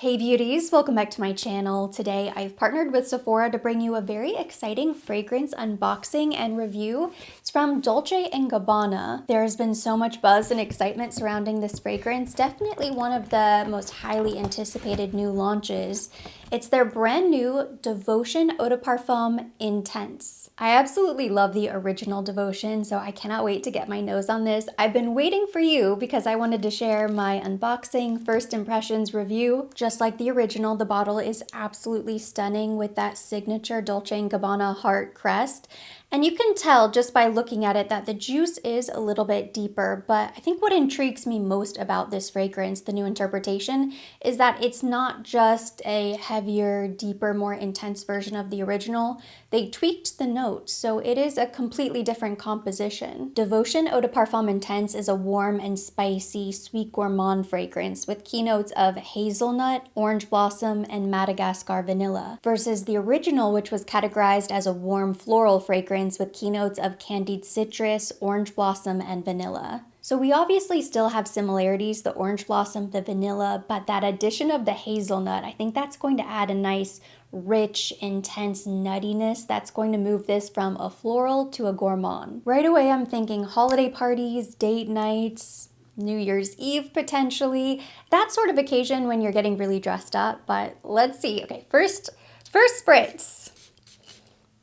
Hey beauties, welcome back to my channel. Today I've partnered with Sephora to bring you a very exciting fragrance unboxing and review. It's from Dolce&Gabbana. There has been so much buzz and excitement surrounding this fragrance. Definitely one of the most highly anticipated new launches. It's their brand new Devotion Eau De Parfum Intense. I absolutely love the original Devotion, so I cannot wait to get my nose on this. I've been waiting for you because I wanted to share my unboxing, first impressions review. Just like the original, the bottle is absolutely stunning with that signature Dolce & Gabbana heart crest. And you can tell just by looking at it that the juice is a little bit deeper, but I think what intrigues me most about this fragrance, the new interpretation, is that it's not just a heavier, deeper, more intense version of the original. They tweaked the notes, so it is a completely different composition. Devotion Eau De Parfum Intense is a warm and spicy, sweet gourmand fragrance with keynotes of hazelnut, orange blossom, and Madagascar vanilla, versus the original, which was categorized as a warm floral fragrance with keynotes of candied citrus, orange blossom, and vanilla. So we obviously still have similarities, the orange blossom, the vanilla, but that addition of the hazelnut, I think that's going to add a nice, rich, intense nuttiness that's going to move this from a floral to a gourmand. Right away, I'm thinking holiday parties, date nights, New Year's Eve potentially, that sort of occasion when you're getting really dressed up, but let's see. Okay, first spritz.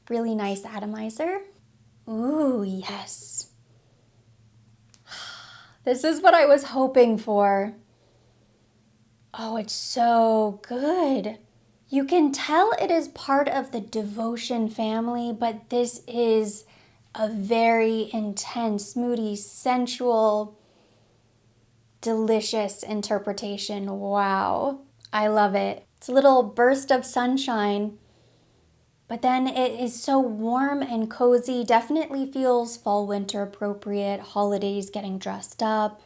Really nice atomizer. Ooh, yes. This is what I was hoping for. Oh, it's so good. You can tell it is part of the Devotion family, but this is a very intense, moody, sensual, delicious interpretation. Wow. I love it. It's a little burst of sunshine. But then it is so warm and cozy, definitely feels fall winter appropriate, holidays getting dressed up,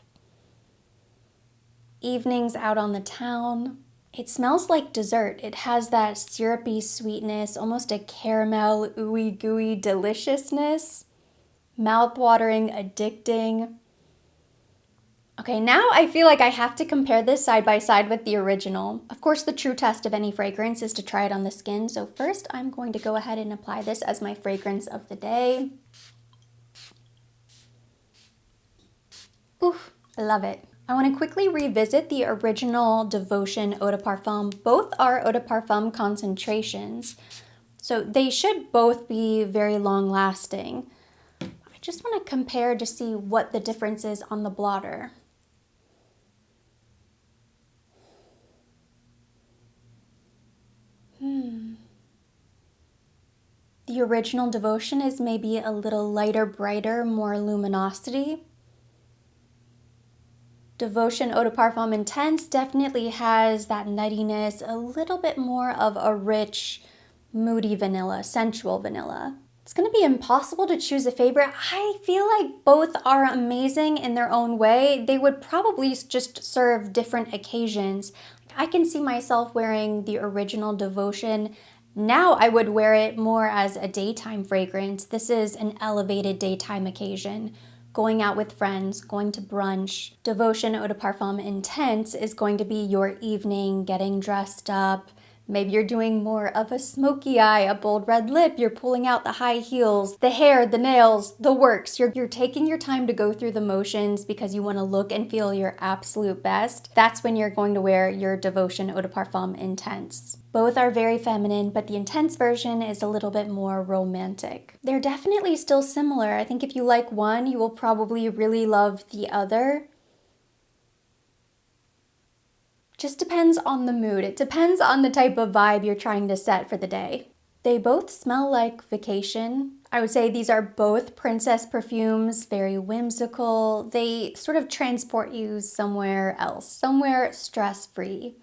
evenings out on the town. It smells like dessert. It has that syrupy sweetness, almost a caramel, ooey gooey deliciousness, mouth-watering, addicting. Okay, now I feel like I have to compare this side by side with the original. Of course, the true test of any fragrance is to try it on the skin. So first, I'm going to go ahead and apply this as my fragrance of the day. Oof, I love it. I want to quickly revisit the original Devotion Eau De Parfum. Both are Eau De Parfum concentrations, so they should both be very long lasting. I just want to compare to see what the difference is on the blotter. The original Devotion is maybe a little lighter, brighter, more luminosity. Devotion Eau De Parfum Intense definitely has that nuttiness, a little bit more of a rich, moody vanilla, sensual vanilla. It's going to be impossible to choose a favorite. I feel like both are amazing in their own way. They would probably just serve different occasions. I can see myself wearing the original Devotion. Now I would wear it more as a daytime fragrance. This is an elevated daytime occasion. Going out with friends, going to brunch. Devotion Eau De Parfum Intense is going to be your evening, getting dressed up. Maybe you're doing more of a smoky eye, a bold red lip, you're pulling out the high heels, the hair, the nails, the works. You're taking your time to go through the motions because you want to look and feel your absolute best. That's when you're going to wear your Devotion Eau De Parfum Intense. Both are very feminine, but the Intense version is a little bit more romantic. They're definitely still similar. I think if you like one, you will probably really love the other. Just depends on the mood. It depends on the type of vibe you're trying to set for the day. They both smell like vacation. I would say these are both princess perfumes, very whimsical. They sort of transport you somewhere else, somewhere stress-free.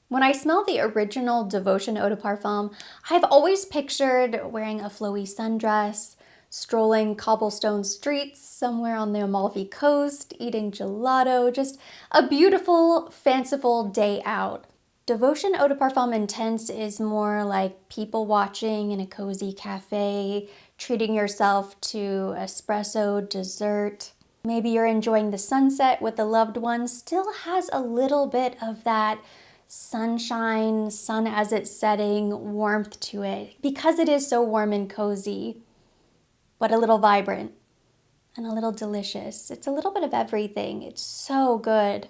When I smell the original Devotion Eau De Parfum, I've always pictured wearing a flowy sundress, strolling cobblestone streets somewhere on the Amalfi Coast, eating gelato, just a beautiful, fanciful day out. Devotion Eau De Parfum Intense is more like people watching in a cozy cafe, treating yourself to espresso, dessert. Maybe you're enjoying the sunset with a loved one, still has a little bit of that sunshine, sun as it's setting, warmth to it. Because it is so warm and cozy, but a little vibrant and a little delicious. It's a little bit of everything. It's so good.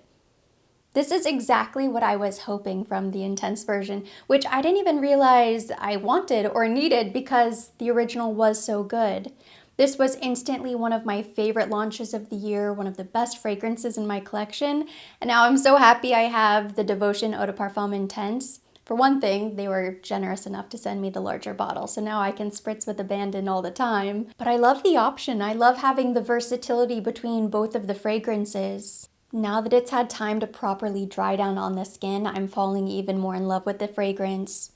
This is exactly what I was hoping from the Intense version, which I didn't even realize I wanted or needed because the original was so good. This was instantly one of my favorite launches of the year, one of the best fragrances in my collection, and now I'm so happy I have the Devotion Eau De Parfum Intense. For one thing, they were generous enough to send me the larger bottle, so now I can spritz with abandon all the time. But I love the option. I love having the versatility between both of the fragrances. Now that it's had time to properly dry down on the skin, I'm falling even more in love with the fragrance.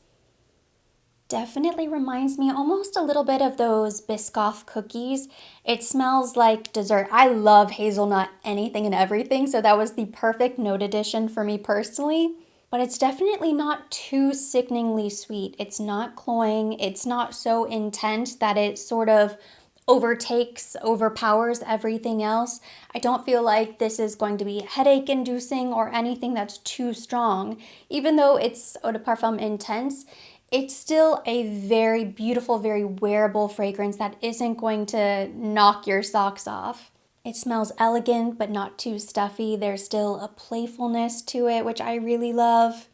Definitely reminds me almost a little bit of those Biscoff cookies. It smells like dessert. I love hazelnut anything and everything, so that was the perfect note addition for me personally. But it's definitely not too sickeningly sweet. It's not cloying. It's not so intense that it sort of overpowers everything else. I don't feel like this is going to be headache inducing or anything that's too strong. Even though it's Eau de Parfum Intense, it's still a very beautiful, very wearable fragrance that isn't going to knock your socks off. It smells elegant, but not too stuffy. There's still a playfulness to it, which I really love.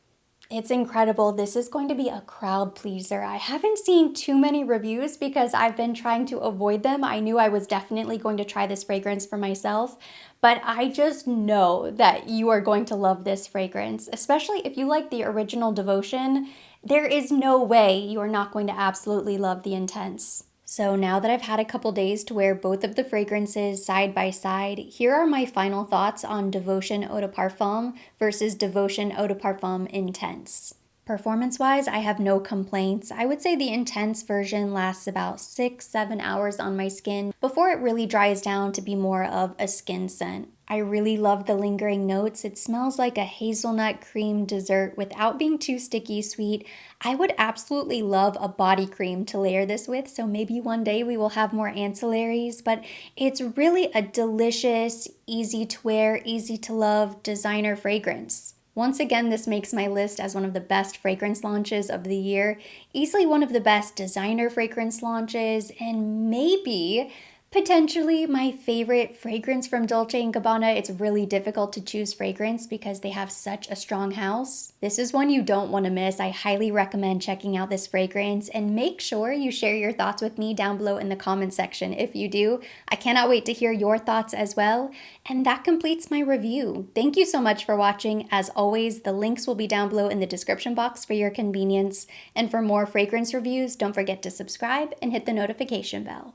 It's incredible. This is going to be a crowd pleaser. I haven't seen too many reviews because I've been trying to avoid them. I knew I was definitely going to try this fragrance for myself, but I just know that you are going to love this fragrance, especially if you like the original Devotion. There is no way you are not going to absolutely love the Intense. So now that I've had a couple days to wear both of the fragrances side by side, here are my final thoughts on Devotion Eau de Parfum versus Devotion Eau de Parfum Intense. Performance-wise, I have no complaints. I would say the Intense version lasts about 6-7 hours on my skin before it really dries down to be more of a skin scent. I really love the lingering notes. It smells like a hazelnut cream dessert without being too sticky sweet. I would absolutely love a body cream to layer this with, so maybe one day we will have more ancillaries, but it's really a delicious, easy to wear, easy to love designer fragrance. Once again, this makes my list as one of the best fragrance launches of the year, easily one of the best designer fragrance launches, and maybe potentially my favorite fragrance from Dolce & Gabbana. It's really difficult to choose fragrance because they have such a strong house. This is one you don't want to miss. I highly recommend checking out this fragrance, and make sure you share your thoughts with me down below in the comment section if you do. I cannot wait to hear your thoughts as well. And that completes my review. Thank you so much for watching. As always, the links will be down below in the description box for your convenience. And for more fragrance reviews, don't forget to subscribe and hit the notification bell.